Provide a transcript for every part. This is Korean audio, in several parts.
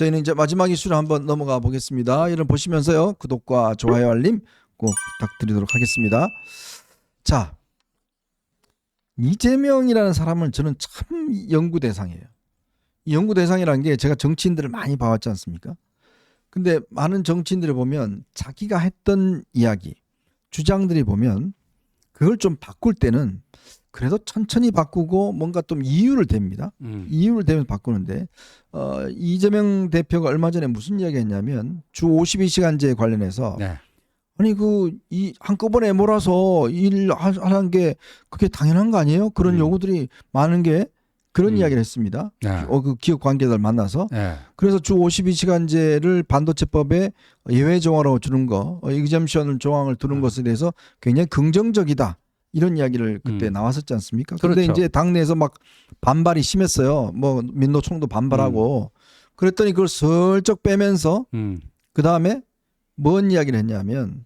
저희는 이제 마지막 이슈로 한번 넘어가 보겠습니다. 이를 보시면서요, 구독과 좋아요, 알림 꼭 부탁드리도록 하겠습니다. 자, 이재명이라는 사람은 저는 참 연구 대상이에요. 이 연구 대상이라는 게 제가 정치인들을 많이 봐왔지 않습니까? 근데 많은 정치인들을 보면 자기가 했던 이야기, 주장들이 보면 그걸 좀 바꿀 때는 그래도 천천히 바꾸고 뭔가 좀 이유를 댑니다. 이유를 대면서 바꾸는데 이재명 대표가 얼마 전에 무슨 이야기 했냐면 주 52시간제 관련해서 네. 아니 이 한꺼번에 몰아서 일하는 게 그게 당연한 거 아니에요? 그런 요구들이 많은 게 그런 이야기를 했습니다. 네. 그 기업 관계자들 만나서. 네. 그래서 주 52시간제를 반도체법에 예외 조항으로 주는 거, exemption 조항을 두는 것에 대해서 굉장히 긍정적이다. 이런 이야기를 그때 나왔었지 않습니까? 그런데 그렇죠. 이제 당내에서 막 반발이 심했어요. 뭐 민노총도 반발하고. 그랬더니 그걸 슬쩍 빼면서 그 다음에 뭔 이야기를 했냐면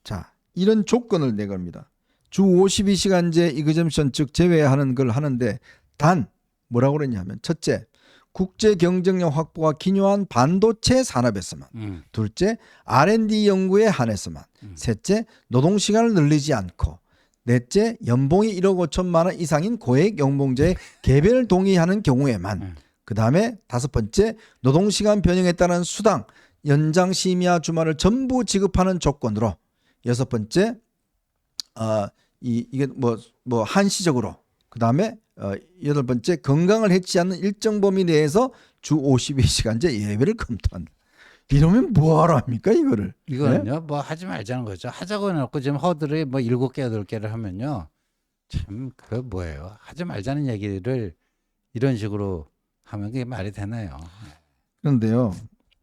자, 이런 조건을 내겁니다. 주 52시간제 exemption 즉 제외하는 걸 하는데 단 뭐라고 그랬냐면 첫째, 국제 경쟁력 확보가 기여한 반도체 산업에서만. 둘째, R&D 연구에 한해서만. 셋째, 노동 시간을 늘리지 않고. 넷째, 연봉이 1억 5천만 원 이상인 고액 연봉제의 개별 동의하는 경우에만. 그 다음에 다섯 번째, 노동 시간 변형에 따른 수당, 연장 심야 주말을 전부 지급하는 조건으로. 여섯 번째, 이게 뭐 한시적으로. 그 다음에 여덟 번째, 건강을 해치지 않는 일정 범위 내에서 주 52시간제 예외를 검토한다. 이러면 뭐하러 합니까 이거를? 이거는요, 네? 뭐 하지 말자는 거죠. 하자고 해놓고 지금 허들이 뭐 7개, 8개를 하면요. 참, 그 뭐예요. 하지 말자는 얘기를 이런 식으로 하면 그게 말이 되나요? 그런데요,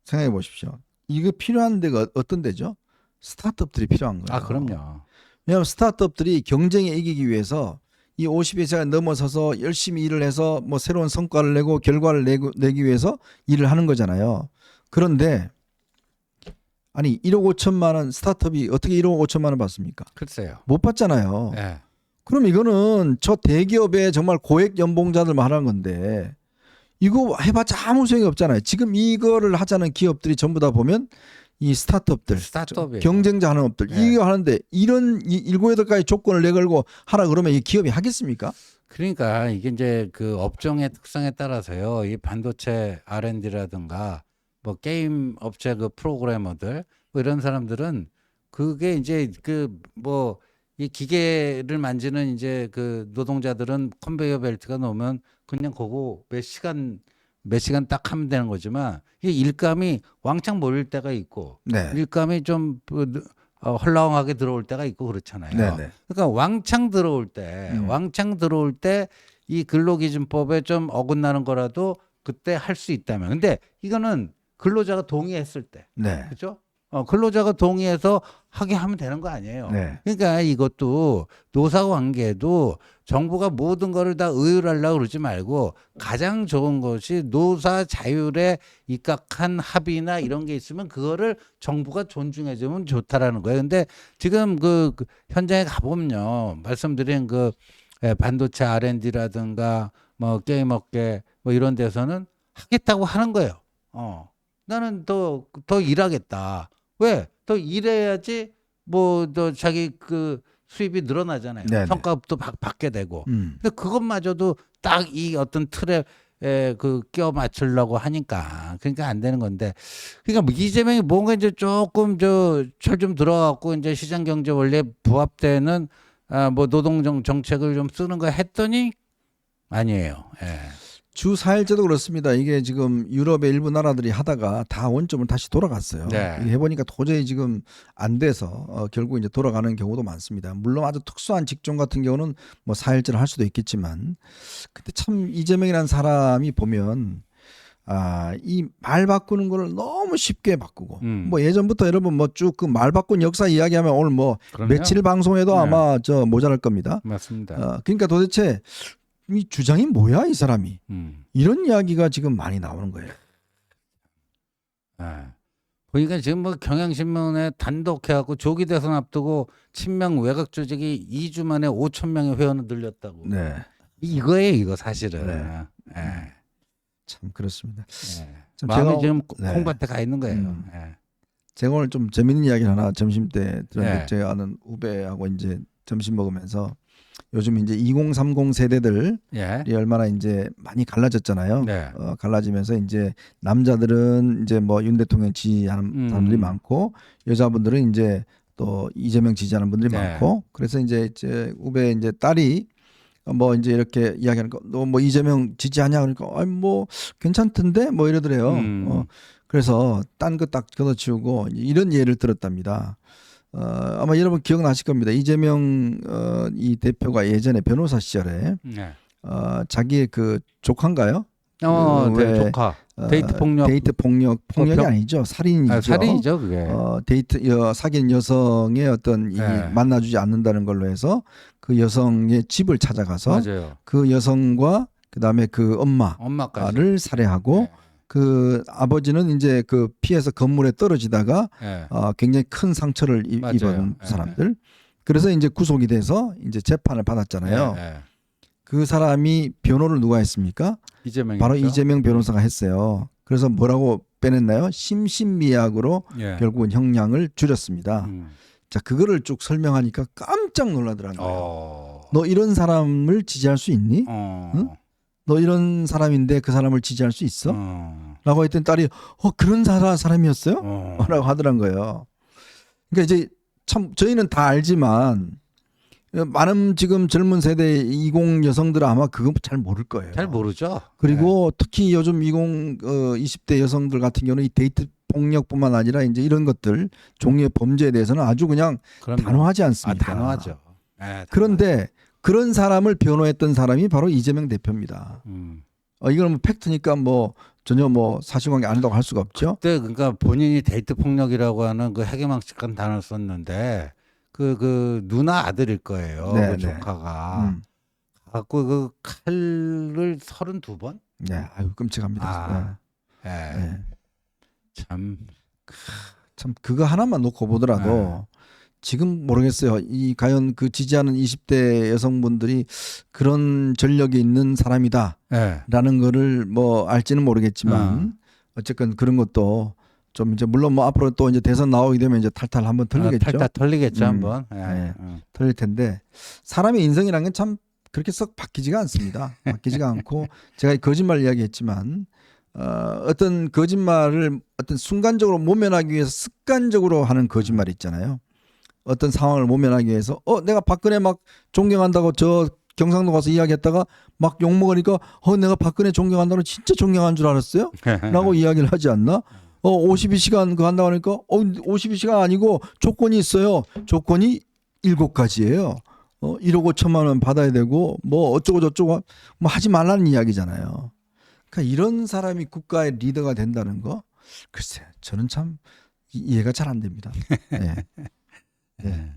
생각해 보십시오. 이거 필요한 데가 어떤 데죠? 스타트업들이 필요한 거예요. 아, 그럼요. 왜냐하면 스타트업들이 경쟁에 이기기 위해서 이 52시간 넘어서서 열심히 일을 해서 뭐 새로운 성과를 내고 결과를 내기 위해서 일을 하는 거잖아요. 그런데 아니 1억 5천만 원 스타트업이 어떻게 1억 5천만 원 받습니까? 글쎄요. 못 받잖아요. 네. 그럼 이거는 저 대기업의 정말 고액 연봉자들만 하라는 건데 이거 해봤자 아무 소용이 없잖아요. 지금 이거를 하자는 기업들이 전부 다 보면 이 스타트업들, 스타트업이에요. 경쟁자 하는 업들 네. 이거 하는데 이런 7, 8가지 조건을 내걸고 하라 그러면 이 기업이 하겠습니까? 그러니까 이게 이제 그 업종의 특성에 따라서요. 이 반도체 R&D라든가 뭐 게임 업체 그 프로그래머들 뭐 이런 사람들은 그게 이제 그 뭐 이 기계를 만지는 이제 그 노동자들은 컨베이어 벨트가 놓으면 그냥 그거 몇 시간 딱 하면 되는 거지만 이게 일감이 왕창 몰릴 때가 있고 네. 일감이 좀 헐렁하게 들어올 때가 있고 그렇잖아요. 네네. 그러니까 왕창 들어올 때 이 근로기준법에 좀 어긋나는 거라도 그때 할 수 있다면. 근데 이거는 근로자가 동의했을 때, 네. 그렇죠? 근로자가 동의해서 하게 하면 되는 거 아니에요. 네. 그러니까 이것도 노사관계도 정부가 모든 거를 다 의율하려고 그러지 말고 가장 좋은 것이 노사 자율에 입각한 합의나 이런 게 있으면 그거를 정부가 존중해주면 좋다라는 거예요. 근데 지금 그 현장에 가보면요, 말씀드린 그 반도체 R&D라든가 뭐 게임 업계 뭐 이런 데서는 하겠다고 하는 거예요. 나는 더 일하겠다. 왜? 더 일해야지 뭐 더 자기 그 수입이 늘어나잖아요. 네네. 성과급도 받게 되고. 근데 그것마저도 딱 이 어떤 틀에 그 끼워 맞추려고 하니까 그러니까 안 되는 건데. 그러니까 뭐 이재명이 뭔가 이제 조금 철 좀 들어갖고 이제 시장 경제 원리에 부합되는 뭐 노동 정책을 좀 쓰는 거 했더니 아니에요. 예. 주 4일제도 그렇습니다. 이게 지금 유럽의 일부 나라들이 하다가 다 원점을 다시 돌아갔어요. 네. 이게 해보니까 도저히 지금 안 돼서 결국 이제 돌아가는 경우도 많습니다. 물론 아주 특수한 직종 같은 경우는 뭐 4일제를 할 수도 있겠지만, 근데 참 이재명이라는 사람이 보면 이 말 바꾸는 거를 너무 쉽게 바꾸고 뭐 예전부터 여러분 뭐 쭉 그 말 바꾼 역사 이야기하면 오늘 뭐 그럼요. 며칠 방송에도 네. 아마 모자랄 겁니다. 맞습니다. 그러니까 도대체 이 주장이 뭐야 이 사람이 이런 이야기가 지금 많이 나오는 거예요. 보니까 지금 뭐 경향신문에 단독 해갖고 조기 대선 앞두고 친명 외곽 조직이 2주 만에 5천 명의 회원을 늘렸다고. 네. 이거예요, 이거 사실은. 네. 예. 참 그렇습니다. 예. 참 마음이 제가- 지금 네. 콩밭에 가 있는 거예요. 음. 예. 제가 오늘 좀 재밌는 이야기를 하나 점심 때 들었는데 네. 제가 아는 후배하고 이제 점심 먹으면서 요즘 이제 2030 세대들이 예. 얼마나 이제 많이 갈라졌잖아요. 네. 갈라지면서 이제 남자들은 이제 뭐 윤 대통령 지지하는 사람들이 많고 여자분들은 이제 또 이재명 지지하는 분들이 네. 많고 그래서 이제 제 후배 이제 딸이 뭐 이제 이렇게 이야기하는 거 너 뭐 이재명 지지하냐 그러니까 아니 뭐 괜찮던데 뭐 이러더래요. 그래서 딴 거 딱 걷어치우고 이런 예를 들었답니다. 아마 여러분 기억나실 겁니다. 이재명 이 대표가 예전에 변호사 시절에 네. 자기의 그 조카인가요? 왜, 조카. 데이트 폭력. 데이트 폭력이 폭력? 아니죠. 살인이죠. 살인이죠, 그게. 사귄 여성의 어떤 이 네. 만나주지 않는다는 걸로 해서 그 여성의 집을 찾아가서 맞아요. 그 여성과 그다음에 그 엄마를 엄마까지. 살해하고 네. 그 아버지는 이제 그 피해서 건물에 떨어지다가 예. 굉장히 큰 상처를 맞아요. 입은 예. 사람들. 그래서 이제 구속이 돼서 이제 재판을 받았잖아요. 예. 그 사람이 변호를 누가 했습니까? 이재명이 바로 이재명 변호사가 했어요. 그래서 뭐라고 빼냈나요? 심신미약으로 예. 결국은 형량을 줄였습니다. 음. 자, 그거를 쭉 설명하니까 깜짝 놀라더라는 거예요. 어. 너 이런 사람을 지지할 수 있니? 응? 너 이런 사람인데 그 사람을 지지할 수 있어? 라고 했더니 딸이 그런 사람이었어요? 라고 하더란 거예요. 그러니까 이제 참 저희는 다 알지만 많은 지금 젊은 세대 20 여성들은 아마 그거 잘 모를 거예요. 잘 모르죠. 그리고 특히 요즘 20대 여성들 같은 경우는 이 데이트 폭력뿐만 아니라 이제 이런 것들 종류의 범죄에 대해서는 아주 그냥 그럼요. 단호하지 않습니다. 단호하죠. 예, 그런데 그런 사람을 변호했던 사람이 바로 이재명 대표입니다. 이건 뭐 팩트니까 뭐 전혀 뭐 사실관계 아니라고 할 수가 없죠. 그때 그러니까 본인이 데이트 폭력이라고 하는 그 해괴망측한 단어를 썼는데 그 누나 아들일 거예요. 네, 그 네. 조카가 갖고 그 칼을 32번? 네, 아유 끔찍합니다. 예. 네. 참. 참 그거 하나만 놓고 보더라도 지금 모르겠어요. 이 과연 그 지지하는 20대 여성분들이 그런 전력이 있는 사람이다라는 거를 뭐 알지는 모르겠지만 어쨌건 그런 것도 좀 이제 물론 뭐 앞으로 또 이제 대선 나오게 되면 이제 탈탈 한번 털리겠죠. 탈탈 털리겠죠 한번. 네. 털릴 텐데 사람의 인성이라는 건 참 그렇게 썩 바뀌지가 않습니다. 바뀌지가 않고 제가 거짓말 이야기했지만 어떤 거짓말을 어떤 순간적으로 모면하기 위해서 습관적으로 하는 거짓말이 있잖아요. 어떤 상황을 모면하기 위해서 내가 박근혜 막 존경한다고 저 경상도 가서 이야기했다가 막 욕먹으니까 내가 박근혜 존경한다고 진짜 존경한 줄 알았어요? 라고 이야기를 하지 않나? 52시간 그거 한다고 하니까 52시간 아니고 조건이 있어요. 조건이 7가지예요. 1억 5천만 원 받아야 되고 뭐 어쩌고 저쩌고 뭐 하지 말라는 이야기잖아요. 그러니까 이런 사람이 국가의 리더가 된다는 거 글쎄 저는 참 이해가 잘 안 됩니다. 네. 네.